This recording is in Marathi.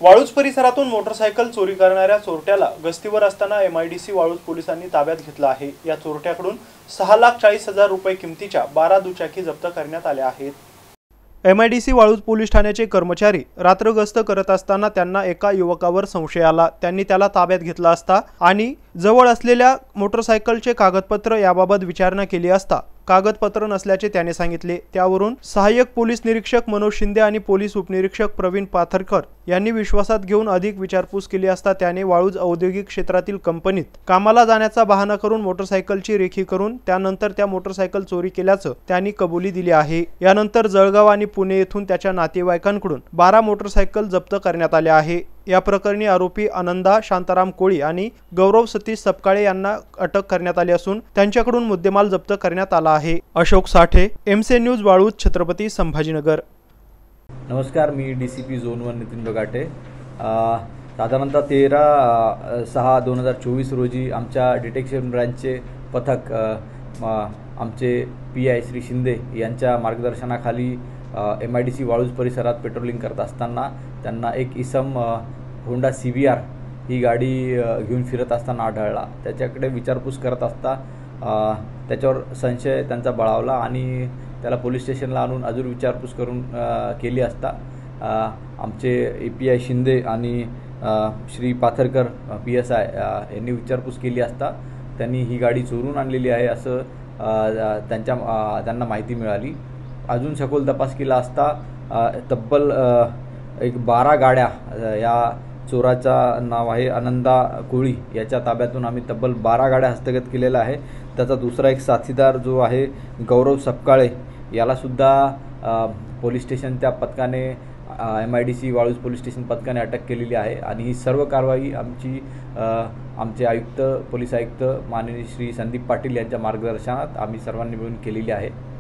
वाळूज परिसरातून मोटरसायकल चोरी करणाऱ्या चोरट्याला गस्तीवर असताना MIDC वाळूज पोलिसांनी ताब्यात घेतलं आहे। या चोरट्याकडून 6,40,000 रुपये किमतीच्या 12 दुचाकी जप्त करण्यात आल्या आहेत। MIDC वाळूज पोलीस ठाण्याचे कर्मचारी रात्र गस्त करत असताना त्यांना एका युवकावर संशय आला। त्यांनी त्याला ताब्यात घेतला असता आणि जवळ असलेल्या मोटरसायकलचे कागदपत्र याबाबत विचारणा केली असता कागदपत्र नसल्याचे त्याने सांगितले। त्यावरून सहाय्यक पोलीस निरीक्षक मनोज शिंदे आणि पोलीस उपनिरीक्षक प्रवीण पाथरकर यांनी विश्वासात घेऊन अधिक विचारपूस केली असता त्याने वाळूज औद्योगिक क्षेत्रातील कंपनीत कामाला जाण्याचा बहाणा करून मोटरसायकलची रेखी करून त्यानंतर त्या मोटरसायकल चोरी केल्याचं त्यांनी कबुली दिली आहे। यानंतर जळगाव आणि पुणे येथून त्याच्या नातेवाईकांकडून 12 मोटरसायकल जप्त करण्यात आल्या आहे। या प्रकरणी आरोपी आनंदा शांताराम कोळी आणि गौरव सतीश सपकाळे यांना अटक करण्यात आली असून त्यांच्याकडून मुद्देमाल जप्त करण्यात आला आहे। अशोक साठे, MC न्यूज, वाळूज, छत्रपती संभाजीनगर। नमस्कार, मी DCP झोन 1 नितीन बगाटे। साधारणतः 13/6/2024 रोजी आमच्या डिटेक्शन ब्रांचचे पथक आमचे PI श्री शिंदे यांच्या मार्गदर्शनाखाली MIDC वाळूज परिसरात पेट्रोलिंग करत असताना त्यांना एक इसम होंडा CBR ही गाडी घेऊन फिरत असताना आढळला। त्याच्याकडे विचारपूस करत असता त्याच्यावर संशय त्यांचा बळावला आणि त्याला पोलीस स्टेशनला आणून अजून विचारपूस करून केली असता आमचे PI शिंदे आणि श्री पाथरकर PSI यांनी विचारपूस केली असता त्यांनी ही गाडी चोरून आणलेली आहे असं त्यांना माहिती मिळाली। अजून सखोल तपास केला असता तब्बल एक 12 गाड्या, या चोराचा नाव आहे आनंदा कोळी, याच्या ताब्यातून आम्ही तब्बल 12 गाड्या हस्तगत केलेल्या आहे। त्याचा दुसरा एक साथीदार जो आहे गौरव सपकाळे यालासुद्धा पोलीस स्टेशन त्या पथकाने MIDC वाळूज पोलीस स्टेशन पथकाने अटक केलेली आहे आणि ही सर्व कारवाई आमचे आयुक्त, पोलीस आयुक्त माननीय श्री संदीप पाटील यांच्या मार्गदर्शनात आम्ही सर्वांनी मिळून केलेली आहे।